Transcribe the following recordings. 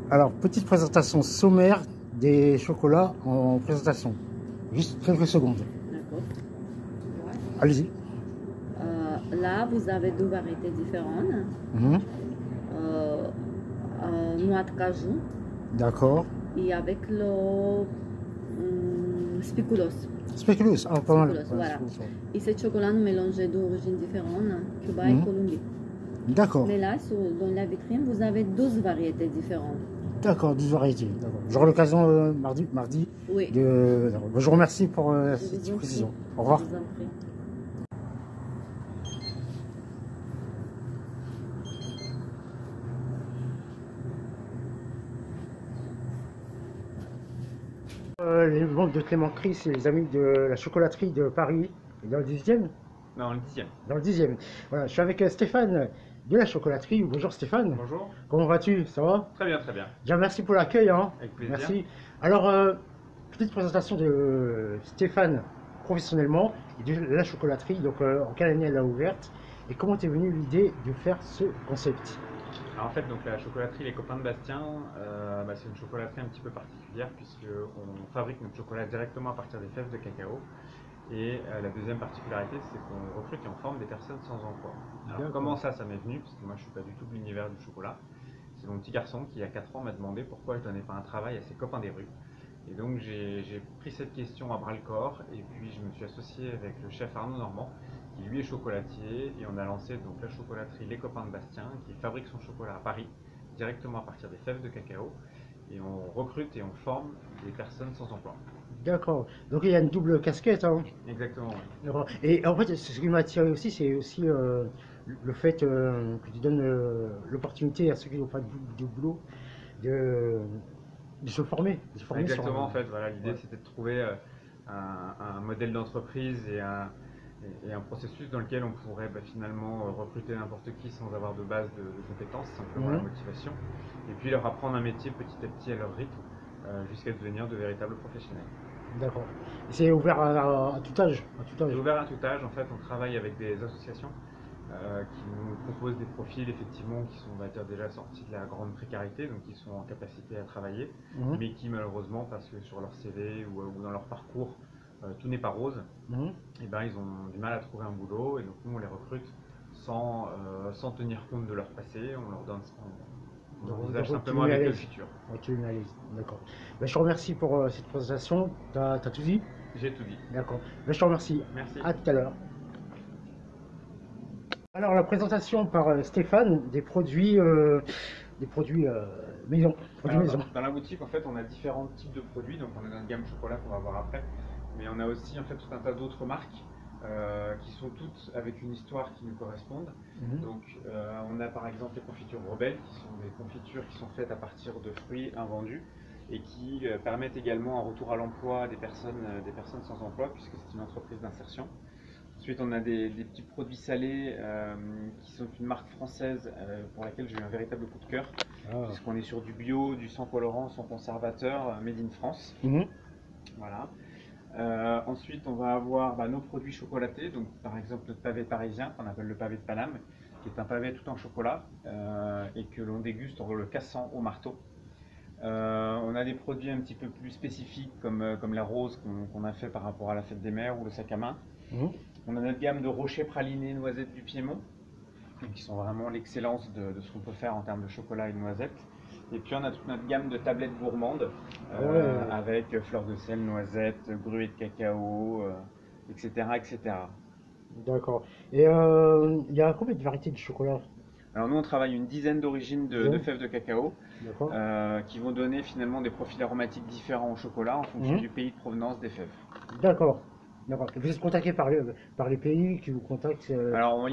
Alors, petite présentation sommaire des chocolats en présentation. Juste quelques secondes. D'accord. Ouais. Allez-y. Là, vous avez deux variétés différentes. Mhm. Noix de cajou D'accord. et avec le spéculoos. Spéculoos, ah, pas mal. Spéculoos, Ouais, voilà. spéculoos, ouais. Et ce chocolat mélangé d'origines différentes, Cuba et Mhm. Colombie. D'accord. Mais là, dans la vitrine, vous avez 12 variétés différentes. D'accord, 10 variétés. D'accord. J'aurai l'occasion mardi Oui. de. D'accord. Je vous remercie pour Je cette vous petite en précision. prie. Au revoir. Je vous en prie. Les membres de Clément Cris, c'est les amis de la chocolaterie de Paris, et dans le 10e. Non, le 10e. Dans le 10e. Voilà, je suis avec Stéphane de la chocolaterie. Bonjour Stéphane. Bonjour. Comment vas-tu? Ça va? Très bien, très bien. Bien, merci pour l'accueil. Hein. Avec plaisir. Merci. Alors, petite présentation de Stéphane professionnellement et de la chocolaterie. Donc, en quelle année elle a ouverte et comment t'es venue l'idée de faire ce concept? Alors en fait, donc la chocolaterie Les Copains de Bastien, c'est une chocolaterie un petit peu particulière puisqu'on fabrique notre chocolat directement à partir des fèves de cacao. Et la deuxième particularité, c'est qu'on recrute et on forme des personnes sans emploi. Alors comment ça m'est venu? Parce que moi je suis pas du tout de l'univers du chocolat. C'est mon petit garçon qui, il y a 4 ans, m'a demandé pourquoi je donnais pas un travail à ses copains des rues. Et donc j'ai pris cette question à bras le corps et puis je me suis associé avec le chef Arnaud Normand qui lui est chocolatier et on a lancé donc la chocolaterie Les Copains de Bastien qui fabrique son chocolat à Paris directement à partir des fèves de cacao et on recrute et on forme des personnes sans emploi. D'accord. Donc, il y a une double casquette. Hein. Exactement. Oui. Et en fait, ce qui m'a attiré aussi, c'est aussi le fait que tu donnes l'opportunité à ceux qui n'ont pas de boulot de se former. De se former Exactement, en sur, fait, voilà, l'idée ouais. c'était de trouver un modèle d'entreprise et un processus dans lequel on pourrait finalement recruter n'importe qui sans avoir de base de compétences, simplement la motivation, et puis leur apprendre un métier petit à petit à leur rythme jusqu'à devenir de véritables professionnels. D'accord. Et c'est ouvert à tout âge. C'est ouvert à tout âge, en fait, on travaille avec des associations qui nous proposent des profils effectivement qui sont, on va dire, déjà sortis de la grande précarité, donc qui sont en capacité à travailler, mais qui malheureusement, parce que sur leur CV ou dans leur parcours, tout n'est pas rose, et ben, ils ont du mal à trouver un boulot, et donc nous on les recrute sans tenir compte de leur passé, on leur donne, on envisage simplement avec le futur. Tu l'analyses, d'accord. Ben, je te remercie pour cette présentation. T'as tout dit? J'ai tout dit. D'accord. Ben, je te remercie. Merci. À tout à l'heure. Alors, la présentation par Stéphane des produits maison. Produits maison. Dans la boutique, en fait, on a différents types de produits. Donc, on a notre gamme chocolat qu'on va voir après. Mais on a aussi en fait tout un tas d'autres marques qui sont toutes avec une histoire qui nous correspondent. Donc, on a par exemple les confitures Rebelles, qui sont des confitures qui sont faites à partir de fruits invendus et qui permettent également un retour à l'emploi des personnes sans emploi, puisque c'est une entreprise d'insertion. Ensuite, on a des petits produits salés qui sont une marque française pour laquelle j'ai eu un véritable coup de cœur, puisqu'on est sur du bio, du sans colorant, sans conservateur, made in France. Voilà. Ensuite, on va avoir nos produits chocolatés, donc par exemple notre pavé parisien, qu'on appelle le pavé de Paname, qui est un pavé tout en chocolat et que l'on déguste en le cassant au marteau. On a des produits un petit peu plus spécifiques comme la rose qu'on a fait par rapport à la fête des mères ou le sac à main. On a notre gamme de rochers pralinés noisettes du Piémont, qui sont vraiment l'excellence de ce qu'on peut faire en termes de chocolat et de noisettes. Et puis on a toute notre gamme de tablettes gourmandes avec fleurs de sel, noisettes, grues de cacao, etc. etc. D'accord. Et il y a combien de variétés de chocolat? Alors nous on travaille une dizaine d'origines de fèves de cacao qui vont donner finalement des profils aromatiques différents au chocolat en fonction du pays de provenance des fèves. D'accord. Vous êtes contacté par les pays qui vous contactent Alors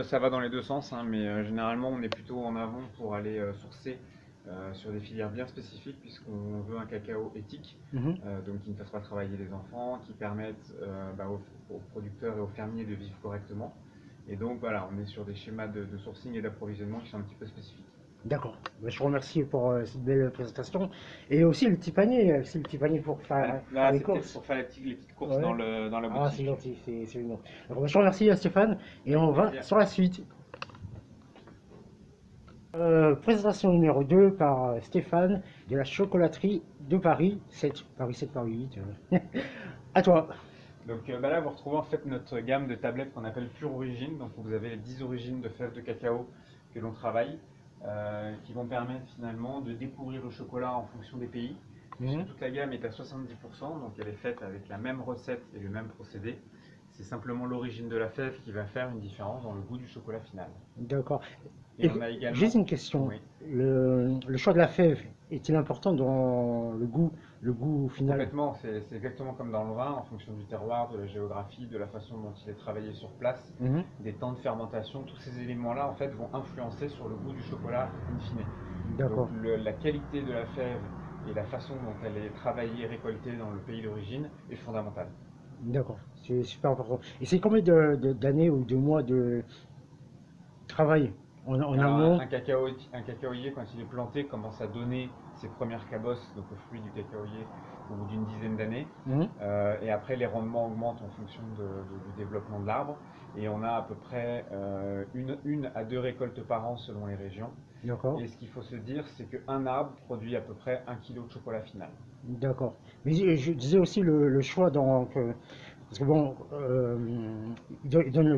ça va dans les deux sens, hein, mais généralement on est plutôt en avant pour aller sourcer sur des filières bien spécifiques puisqu'on veut un cacao éthique, donc qui ne fasse pas travailler les enfants, qui permette aux producteurs et aux fermiers de vivre correctement. Et donc voilà, on est sur des schémas de sourcing et d'approvisionnement qui sont un petit peu spécifiques. D'accord. Je vous remercie pour cette belle présentation. Et aussi le petit panier, c'est le petit panier pour faire les courses. Pour faire les petites courses dans la boutique. Ah, c'est gentil, c'est mignon. Alors, je vous remercie Stéphane et on va sur la suite. Présentation numéro 2 par Stéphane de la chocolaterie de Paris 7, Paris 7, Paris 8. À toi. Donc là, vous retrouvez en fait notre gamme de tablettes qu'on appelle Pure Origine. Donc vous avez les 10 origines de fèves de cacao que l'on travaille, qui vont permettre finalement de découvrir le chocolat en fonction des pays. Mhm. Toute la gamme est à 70%, donc elle est faite avec la même recette et le même procédé. C'est simplement l'origine de la fève qui va faire une différence dans le goût du chocolat final. D'accord. Et on a également... Juste une question. Oui. Le choix de la fève est-il important dans le goût final? Complètement, c'est exactement comme dans le vin, en fonction du terroir, de la géographie, de la façon dont il est travaillé sur place, Mhm. des temps de fermentation, tous ces éléments-là en fait vont influencer sur le goût du chocolat in fine. D'accord. Donc la qualité de la fève et la façon dont elle est travaillée, récoltée dans le pays d'origine est fondamentale. D'accord. C'est super important. Et c'est combien d'années ou de mois de travail en Alors, amont? un cacaoyer, quand il est planté, commence à donner ses premières cabosses, donc le fruit du cacaoyer, au bout d'une dizaine d'années. Mhm. Et après, les rendements augmentent en fonction du développement de l'arbre. Et on a à peu près une à deux récoltes par an selon les régions. D'accord. Et ce qu'il faut se dire, c'est qu'un arbre produit à peu près 1 kg de chocolat final. D'accord. Mais je disais aussi le choix dans parce que bon, il donne le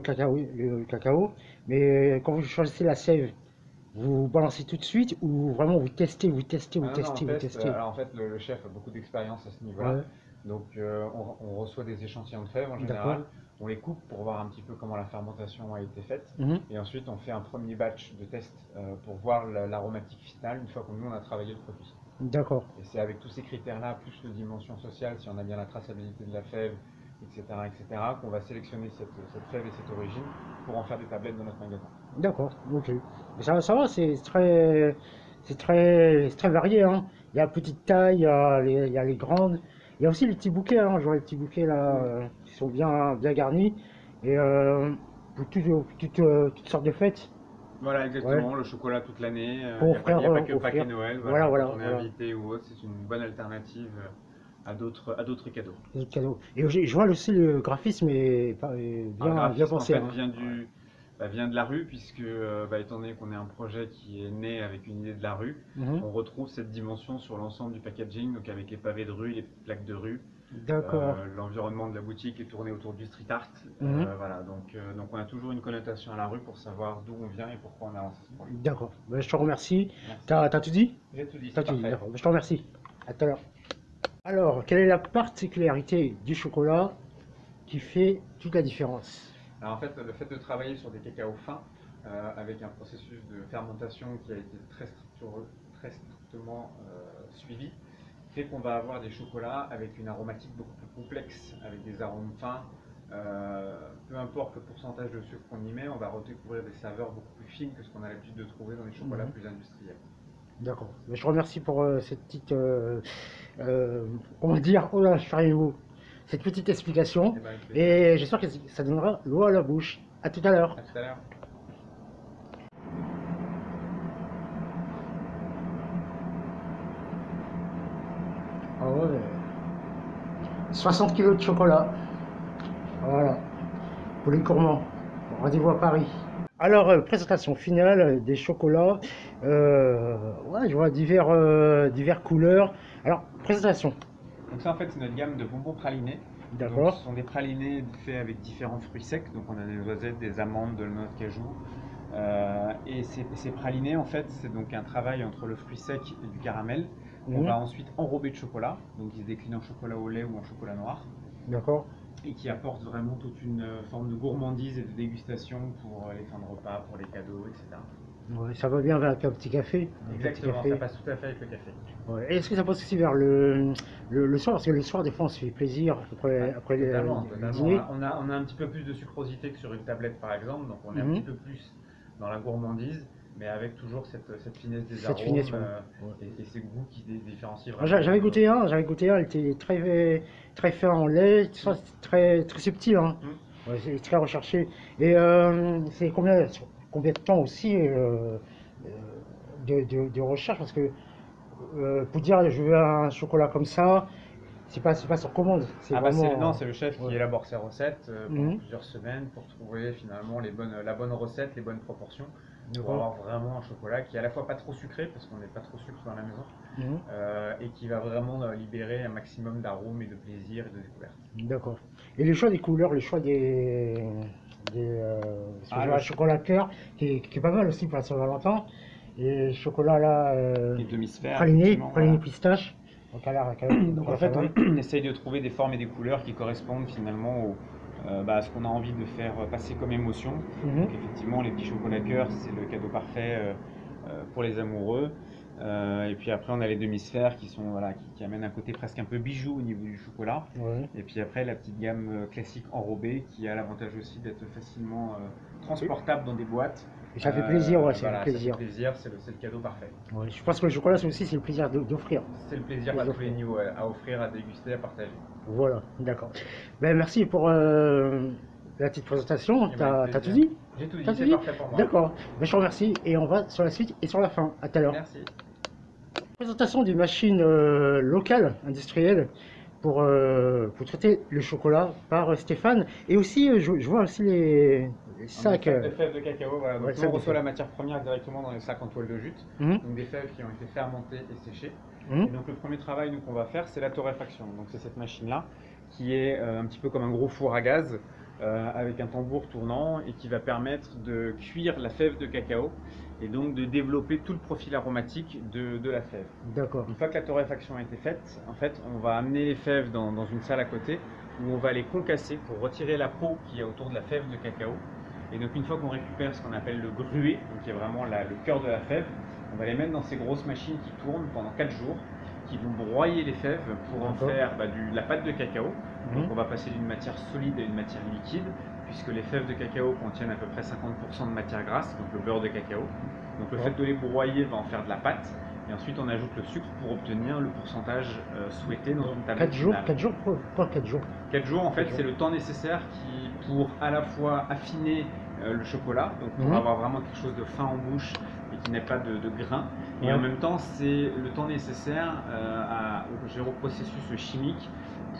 cacao, mais quand vous choisissez la sève, vous balancez tout de suite ou vraiment vous testez, vous testez, vous Ah non, non, testez, on vous teste. testez. Alors en fait, le chef a beaucoup d'expérience à ce niveau-là. Ouais, Donc on reçoit des échantillons de fèves en d'accord. général. On les coupe pour voir un petit peu comment la fermentation a été faite. Mhm. Et ensuite, on fait un premier batch de test pour voir l'aromatique finale une fois que nous, on a travaillé le produit. D'accord. Et c'est avec tous ces critères-là, plus la dimension sociale, si on a bien la traçabilité de la fève, etc., qu'on va sélectionner cette fève et cette origine pour en faire des tablettes dans notre magasin. D'accord. Ok. Mais ça va, c'est très varié, hein. Il y a petite taille, il y a les grandes. Il y a aussi les petits bouquets, hein. Je vois les petits bouquets là, qui sont bien garnis. Et pour toutes sortes de fêtes. Voilà, Ouais. exactement, le chocolat toute l'année. Il Pour n'y a, offrir, pas que offrir. Pâques et Noël. Voilà, Voilà, voilà, quand on est voilà. invité ou autre, c'est une bonne alternative à d'autres cadeaux. Les cadeaux. Et je vois aussi le graphisme est Un bien graphisme, en pensé, fait, hein. vient de la rue, puisque, étant donné qu'on est un projet qui est né avec une idée de la rue, Mhm. on retrouve cette dimension sur l'ensemble du packaging, donc avec les pavés de rue, les plaques de rue. D'accord. L'environnement de la boutique est tourné autour du street art. Mhm. Voilà, donc on a toujours une connotation à la rue pour savoir d'où on vient et pourquoi on a lancé ce projet. D'accord. Ben, je te remercie. Merci. T'as tout dit? J'ai tout dit, T'as c'est tout dit, parfait. d'accord. Ben, je te remercie. À tout à l'heure. Alors, quelle est la particularité du chocolat qui fait toute la différence? Alors en fait, le fait de travailler sur des cacaos fins, avec un processus de fermentation qui a été très strictement suivi, fait qu'on va avoir des chocolats avec une aromatique beaucoup plus complexe, avec des arômes fins. Peu importe le pourcentage de sucre qu'on y met, on va redécouvrir des saveurs beaucoup plus fines que ce qu'on a l'habitude de trouver dans les chocolats plus industriels. D'accord. Ben, je te remercie pour cette petite, comment dire, oh là, je suis arrivé au bout. Cette petite explication. Eh ben, avec plaisir. Et j'espère que ça donnera l'eau à la bouche. À tout à l'heure. À tout à l'heure. Ah ouais. 60 kilos de chocolat. Voilà. Pour les gourmands. Rendez-vous à Paris. Alors, présentation finale des chocolats. Ouais, je vois divers couleurs. Alors, présentation. Donc ça en fait c'est notre gamme de bonbons pralinés. Donc, D'accord. ce sont des pralinés faits avec différents fruits secs. Donc on a des noisettes, des amandes, de la noix de cajou. Et ces pralinés en fait c'est donc un travail entre le fruit sec et du caramel. On Mhm. va ensuite enrober de chocolat. Donc il se décline en chocolat au lait ou en chocolat noir. D'accord. Et qui apporte vraiment toute une forme de gourmandise et de dégustation pour les fins de repas, pour les cadeaux, etc. Ouais, ça va bien avec un petit café. Un petit Exactement, café. ça passe tout à fait avec le café. Ouais. Et est-ce que ça passe aussi vers le soir? Parce que le soir, des fois, on se fait plaisir après Totalement, le totalement. dîner. On a un petit peu plus de sucrosité que sur une tablette par exemple, donc on est un Mhm. petit peu plus dans la gourmandise, mais avec toujours cette finesse des Cette arômes finesse, ouais. et ces goûts qui différencient Moi, vraiment. j'avais goûté un, il était très fin en lait, tout ça, c'était très subtil, hein. Ouais, c'est très recherché. Et c'est combien de temps aussi de recherche? Parce que pour dire je veux un chocolat comme ça, c'est pas sur commande, c'est Ah bah vraiment. non, c'est le chef qui Ouais. élabore ses recettes pendant Mhm. plusieurs semaines pour trouver finalement la bonne recette, les bonnes proportions, pour D'accord. avoir vraiment un chocolat qui est à la fois pas trop sucré, parce qu'on n'est pas trop sucre dans la maison, Mhm. et qui va vraiment libérer un maximum d'arômes et de plaisir et de découverte. D'accord. Et le choix des couleurs, le choix parce que je Ah, vois un chocolat clair qui est pas mal aussi pour la Saint-Valentin. Et chocolat là, les demi-sphères, praliné, effectivement, praliné voilà. pistache. Donc, Donc en pas fait, mal. on essaye de trouver des formes et des couleurs qui correspondent finalement à ce qu'on a envie de faire passer comme émotion. Mhm. Donc effectivement, les petits chocolats cœur, c'est le cadeau parfait pour les amoureux. Et puis après, on a les demi-sphères qui sont voilà, qui amènent un côté presque un peu bijou au niveau du chocolat. Ouais. Et puis après, la petite gamme classique enrobée qui a l'avantage aussi d'être facilement transportable dans des boîtes. Et ça fait plaisir, ouais, ça fait Voilà, ça fait plaisir. plaisir, c'est le cadeau parfait. Ouais, je pense que le chocolat, c'est aussi c'est le plaisir d'offrir. C'est le plaisir à Plaisir tous les d'offrir. niveaux, à offrir, à déguster, à partager. Voilà, d'accord. Ben, merci pour la petite présentation. Eh ben, avec T'as tout plaisir. dit? J'ai tout dit, T'as tout c'est dit? parfait pour moi. D'accord. Ben, je te remercie et on va sur la suite et sur la fin. À tout à l'heure. Merci. Présentation d'une machine locale, industrielle, pour traiter le chocolat par Stéphane. Et aussi, je vois aussi les sacs. Des fèves de cacao, voilà. Donc Ouais, nous, sacs on de reçoit fèves. la matière première directement dans les sacs en toile de jute. Mhm, Donc des fèves qui ont été fermentées et séchées. mhm. Et donc le premier travail nous qu'on va faire, c'est la torréfaction. Donc c'est cette machine-là qui est un petit peu comme un gros four à gaz avec un tambour tournant et qui va permettre de cuire la fève de cacao et donc de développer tout le profil aromatique de la fève. D'accord. Une fois que la torréfaction a été faite, en fait, on va amener les fèves dans une salle à côté où on va les concasser pour retirer la peau qui est autour de la fève de cacao. Et donc une fois qu'on récupère ce qu'on appelle le gruet, donc qui est vraiment le cœur de la fève, on va les mettre dans ces grosses machines qui tournent pendant 4 jours, qui vont broyer les fèves pour en D'accord. faire de la pâte de cacao. Donc Mhm. on va passer d'une matière solide à une matière liquide, puisque les fèves de cacao contiennent à peu près 50% de matière grasse, donc le beurre de cacao. Donc le fait de les broyer va en faire de la pâte. Et ensuite, on ajoute le sucre pour obtenir le pourcentage souhaité dans une tablette 4 jours, finale. 4 jours, pourquoi 4 jours? 4 jours, en fait, 4 jours. c'est le temps nécessaire pour à la fois affiner le chocolat, donc pour Mhm. avoir vraiment quelque chose de fin en bouche et qui n'ait pas de grain. Et Ouais. en même temps, c'est le temps nécessaire au géroprocessus chimique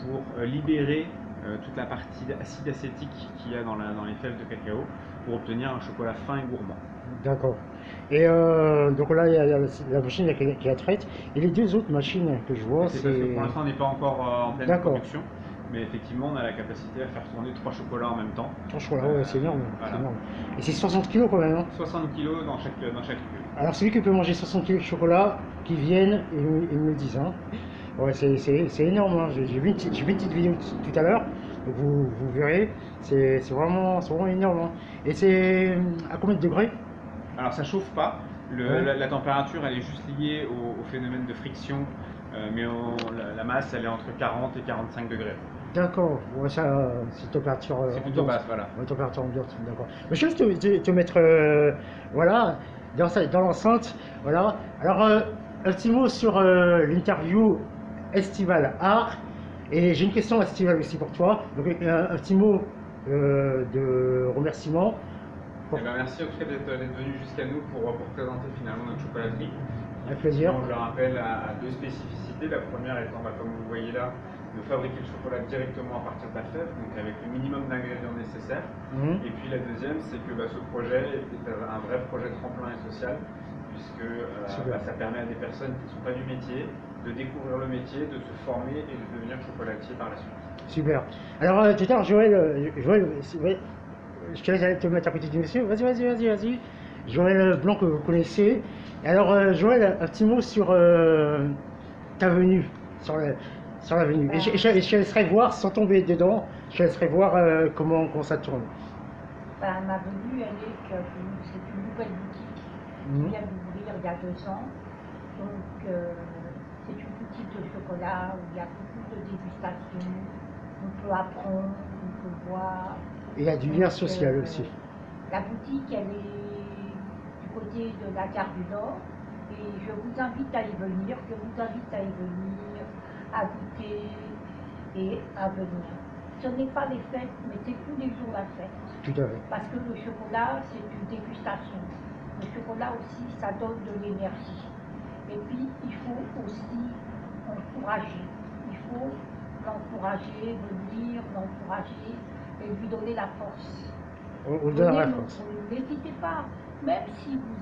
pour libérer toute la partie acide acétique qu'il y a dans les fèves de cacao pour obtenir un chocolat fin et gourmand. D'accord. Et donc là, il y a la machine qui la traite. Et les deux autres machines que je vois, C'est parce que c'est. pour l'instant, on n'est pas encore en pleine D'accord. production, mais effectivement, on a la capacité à faire tourner 3 chocolats en même temps. Franchement, là, ouais, c'est énorme. Voilà. C'est énorme. Et c'est 60 kilos quand même. Hein. 60 kilos dans chaque cube. Alors, celui qui peut manger 60 kilos de chocolat, qui viennent et ils me le disent. Hein. Ouais, c'est énorme. Hein. J'ai vu une petite vidéo tout à l'heure. Donc vous verrez. C'est vraiment énorme. Hein. Et c'est à combien de degrés? Alors ça chauffe pas, Ouais. la température elle est juste liée au phénomène de friction, mais la masse elle est entre 40 et 45 degrés. D'accord. Ouais, ça, c'est température C'est plutôt ambiante. basse, voilà. Ouais, température ambiante, d'accord. Mais je vais te mettre voilà, dans l'enceinte. Voilà. Alors, un petit mot sur l'interview Estival Art. Et j'ai une question Estival aussi pour toi. Donc, un petit mot de remerciement. Eh ben, merci en tout cas d'être venu jusqu'à nous pour présenter finalement notre chocolaterie. Avec plaisir. Je le rappelle à deux spécificités. La première étant, comme vous le voyez là, de fabriquer le chocolat directement à partir de la fève, donc avec le minimum d'ingrédients nécessaires. Mhm. Et puis la deuxième, c'est que ce projet est un vrai projet tremplin et social, puisque ça permet à des personnes qui ne sont pas du métier de découvrir le métier, de se former et de devenir chocolatier par la suite. Super. Alors, tout à l'heure, Joël, ouais, je te laisse te mettre à côté du monsieur. Vas-y. Joël Blanc que vous connaissez. Et alors, Joël, un petit mot sur ta venue, sur la venue. Et je te laisserai voir, sans tomber dedans, je te laisserai voir comment ça tourne. Ma venue, elle est que c'est une nouvelle boutique qui vient d'ouvrir il y a 2 ans. Donc, c'est une boutique de chocolat où il y a beaucoup de dégustations. On peut apprendre, on peut voir. Et il y a du lien social aussi. La boutique, elle est du côté de la gare du Nord. Et je vous invite à y venir, à goûter et à venir. Ce n'est pas les fêtes, mais c'est tous les jours la fête. Tout à fait. Parce que le chocolat, c'est une dégustation. Le chocolat aussi, ça donne de l'énergie. Et puis, il faut aussi encourager. Il faut l'encourager, venir, l'encourager et lui donner la force. On donne la force. N'hésitez pas, même si vous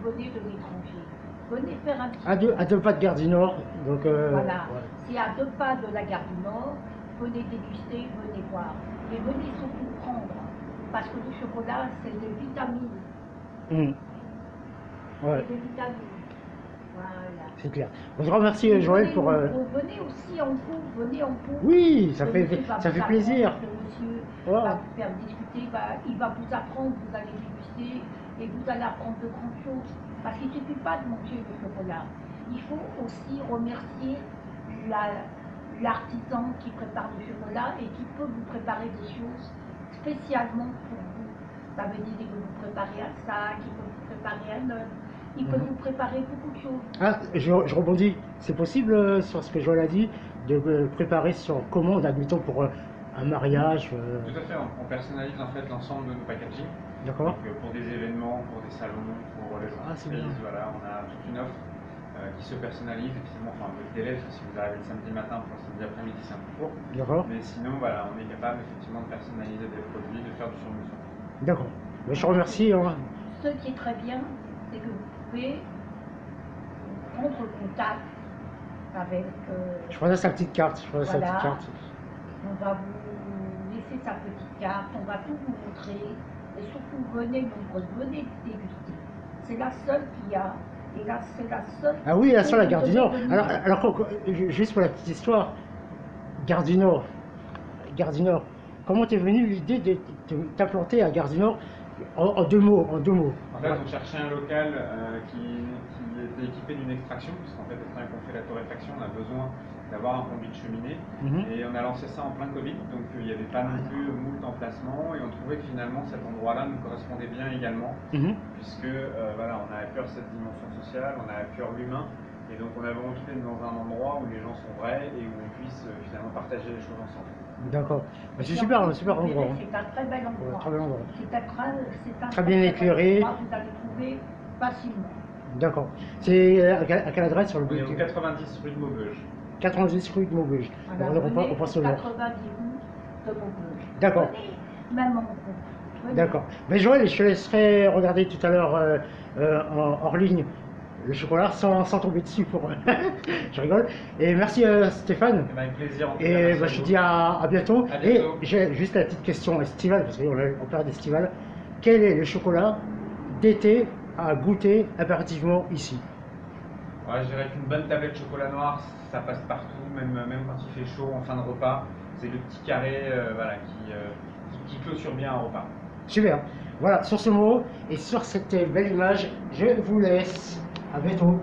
venez de l'étranger, venez faire un petit À deux pas de Gare du Nord, donc voilà, ouais. c'est à 2 pas de la Gare du Nord, venez déguster, venez voir. Et venez surtout prendre, parce que le chocolat, c'est des vitamines. Ouais. C'est des vitamines. Voilà. C'est clair. Je vous remercie Joël pour... Venez aussi en groupe, venez en groupe. Oui, ça Le fait monsieur va vous plaisir. apprendre, le monsieur Ouais. va vous faire discuter, il va vous apprendre, vous allez déguster et vous allez apprendre de grandes choses. Parce qu'il ne suffit pas de manger le chocolat. Il faut aussi remercier l'artisan qui prépare le chocolat et qui peut vous préparer des choses spécialement pour vous. Ça veut dire qu'il peut vous préparer un sac, il peut vous préparer un œuf, il peut vous préparer beaucoup de choses. Ah, je rebondis. C'est possible sur ce que Joël a dit, de préparer sur commande, admettons pour un mariage. Tout à fait, on personnalise en fait l'ensemble de nos packaging. D'accord. Donc, pour des événements, pour des salons, pour les c'est bien. entreprises, voilà, on a toute une offre qui se personnalise. Effectivement, enfin, un peu de délai, parce que si vous arrivez le samedi matin pour le samedi après-midi, c'est un peu court. D'accord. Mais sinon, voilà, on est capable effectivement de personnaliser des produits, de faire du sur-mesure. D'accord. Mais je remercie. Ce qui est très bien, c'est que vous pouvez prendre contact avec. Je prenais sa petite carte. Voilà. On va vous laisser sa petite carte, on va tout vous montrer. Et surtout, venez nombreux, venez déguster. C'est la seule qu'il y a. Et là, c'est la seule. Ah oui, la seule à vous Gare du devez Nord. venir. Alors, juste pour la petite histoire, Gare du Nord. Gare du Nord. Comment t'es venue l'idée de t'implanter à Gare du Nord en deux mots, En fait, on cherchait un local qui était équipé d'une extraction, puisqu'en fait, quand on fait la torréfaction, on a besoin d'avoir un conduit de cheminée. Et on a lancé ça en plein Covid, donc il n'y avait pas non plus moult emplacements, et on trouvait que finalement cet endroit-là nous correspondait bien également, puisque voilà, on a à cœur cette dimension sociale, on a à cœur l'humain, et donc on avait envie d'être dans un endroit où les gens sont vrais et où on puisse finalement partager les choses ensemble. D'accord. C'est super, un super endroit. C'est un très bel endroit. Ouais, très bel endroit. C'est un Très bien éclairé. bel endroit, vous allez trouver facilement. D'accord. C'est à quelle adresse sur le On est blog au 90 rue de Maubeuge. 90 rue de Maubeuge. Voilà, On passe au nord. 90 rue de Maubeuge. D'accord. Venez, même en groupe. Venez. D'accord. Mais Joël, je te laisserai regarder tout à l'heure hors ligne le chocolat sans tomber dessus pour. Je rigole. Et merci Stéphane. Et ben, avec plaisir. En tout cas, Et merci bah, à je te vous. dis à bientôt. À Et bientôt. j'ai juste la petite question estivale, parce qu'on est en période estivale. Quel est le chocolat d'été à goûter impérativement ici? Ouais, je dirais qu'une bonne tablette de chocolat noir, ça passe partout, même quand il fait chaud en fin de repas. C'est le petit carré voilà, qui clôture bien un repas. Super. Voilà, sur ce mot et sur cette belle image, je vous laisse. À bientôt.